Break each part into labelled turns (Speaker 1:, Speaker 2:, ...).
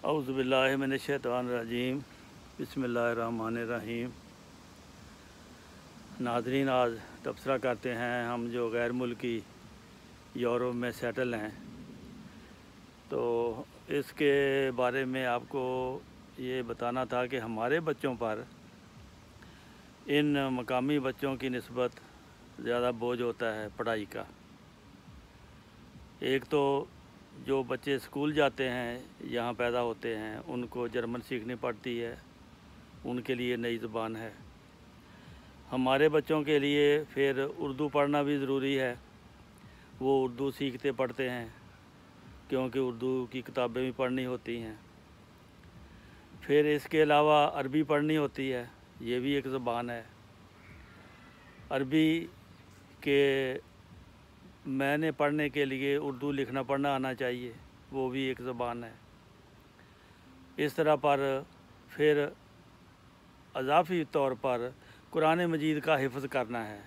Speaker 1: औज़ु बिल्लाहि मिनश शैतानिर रजीम बिस्मिल्लाहिर्रहमानिर्रहीम। नाज़रीन, आज तबसरा करते हैं हम जो गैर मुल्की यूरोप में सेटल हैं, तो इसके बारे में आपको ये बताना था कि हमारे बच्चों पर इन मकामी बच्चों की निस्बत ज़्यादा बोझ होता है पढ़ाई का। एक तो जो बच्चे स्कूल जाते हैं, यहाँ पैदा होते हैं, उनको जर्मन सीखनी पड़ती है, उनके लिए नई ज़बान है। हमारे बच्चों के लिए फिर उर्दू पढ़ना भी ज़रूरी है। वो उर्दू सीखते पढ़ते हैं क्योंकि उर्दू की किताबें भी पढ़नी होती हैं। फिर इसके अलावा अरबी पढ़नी होती है, ये भी एक ज़बान है। अरबी के मैंने पढ़ने के लिए उर्दू लिखना पढ़ना आना चाहिए, वो भी एक ज़बान है। इस तरह पर फिर अज़ाफ़ी तौर पर कुरान मजीद का हिफ़्ज़ करना है।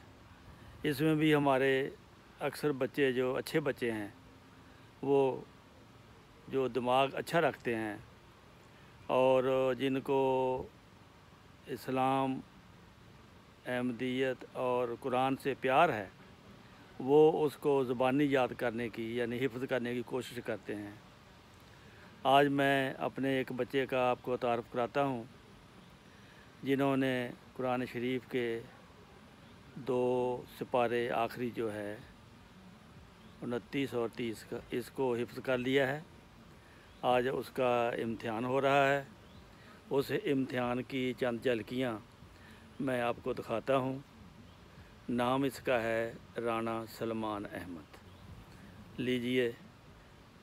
Speaker 1: इसमें भी हमारे अक्सर बच्चे जो अच्छे बच्चे हैं, वो जो दिमाग अच्छा रखते हैं और जिनको इस्लाम, अहमदियत और कुरान से प्यार है, वो उसको ज़बानी याद करने की यानी हिफ़्ज़ करने की कोशिश करते हैं। आज मैं अपने एक बच्चे का आपको तारुफ़ कराता हूँ, जिन्होंने कुरान शरीफ के 2 सिपारे आखिरी जो है 29 और 30 का, इसको हिफ़्ज़ कर लिया है। आज उसका इम्तिहान हो रहा है। उस इम्तिहान की चंद झलकियाँ मैं आपको दिखाता हूँ। नाम इसका है राना सलमान अहमद। लीजिए,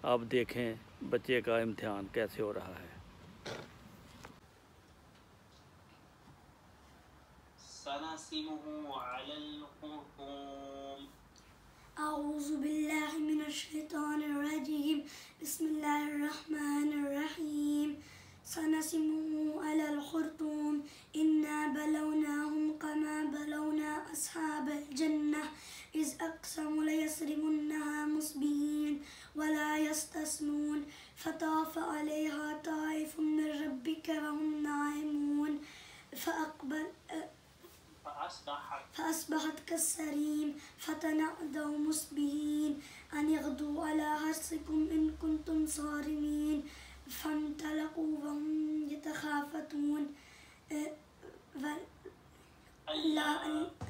Speaker 1: आप देखें बच्चे का इम्तिहान कैसे हो रहा है।
Speaker 2: अऊज़ु बिल्लाहि मिनश शैतानिर रजीम बिस्मिल्लाहिर्रहमानिर्रहीम। सनसिमुहु अलल खुर्तूम इन्ना बलौनाहुम कमा बलौना अस्हाबल जन्नह इज़ अक़समू लयस्रिमुन्नहा मुस्बिहीन वला यस्तस्नून फताफ़ अलैहा ताइफ़ुम मिन रब्बिका वहुम नाइमून فأصبحت كالصريم فتنادوا مصبحين أن اغدوا على حرثكم إن كنتم صارمين فانطلقوا وهم يتخافتون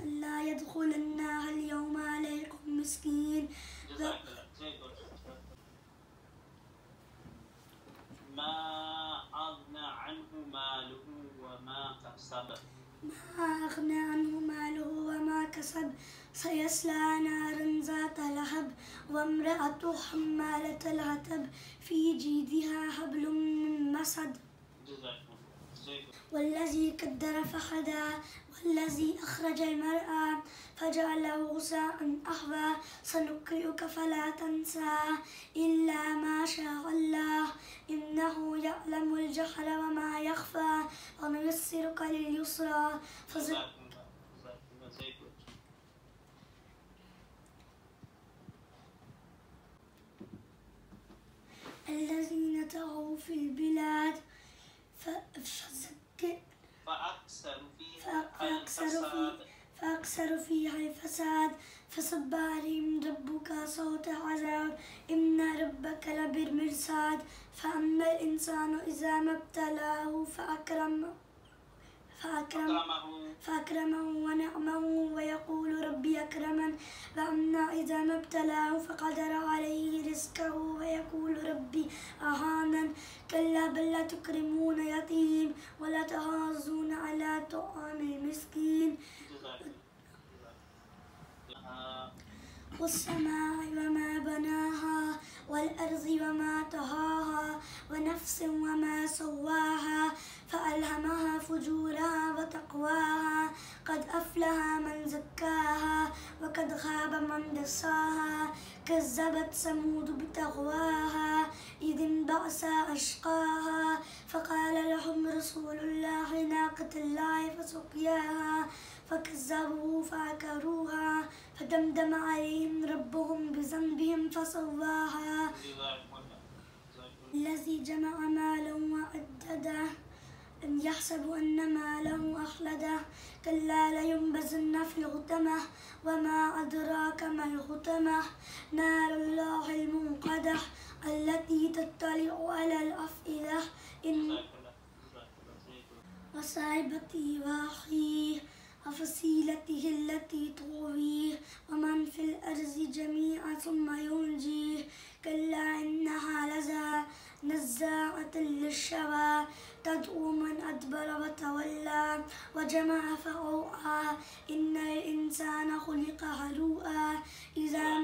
Speaker 2: لا يدخلنها اليوم عليكم مسكين
Speaker 3: ما أغنى عنه ماله وما كسب سيصلى نارا ذات لهب وامرأته حمالة الحطب في جيدها حبل من مسد والذي قدر فهدى والذي أخرج المرعى فجعله غثاء أحوى سنقرئك فلا تنسى إلا ما شاء الله إنه يعلم الجهر وما يخفى ونيسرك لليسرى الذين طغوا في البلاد فأكثروا فيها الفساد فصب عليهم ربك صوت عذاب إن ربك لبالمرصاد فأما الإنسان إذا ما ابتلاه فأكرمه ونعمه ويقول ربي أكرمن وأما إذا ما ابتلاه فقدر عليه رزقه ويقول ربي أهانن كلا بل لا تكرمون يتيم ولا تحاضون على طعام المسكين والسماء وما بناها والأرض وما طحاها ونفس وما سواها فألهمها فجورها وتقواها قد أفلح من زكاها وقد خاب من دساها كذبت ثمود بتقواها إذ انبعث أشقاها فقال لهم رسول الله ناقة الله فسقياها فكذبوه فعقروها فدمدم عليهم ربهم بذنبهم فسواها الذي جمع مالا وعدده يحسب أن ماله أخلده كلا لينبذن في الحطمة وما أدراك ما الحطمة نار الله الموقدة التي تطلع على الأفئدة وصاحبته وأخيه وفصيلته التي تؤويه ومن في الأرض جميعا ثم ينجيه كلا إنها لظى نزاعة للشوى تدعو من أدبر وتولى وجمع فأوعى إن الإنسان خلق هلوعا إذا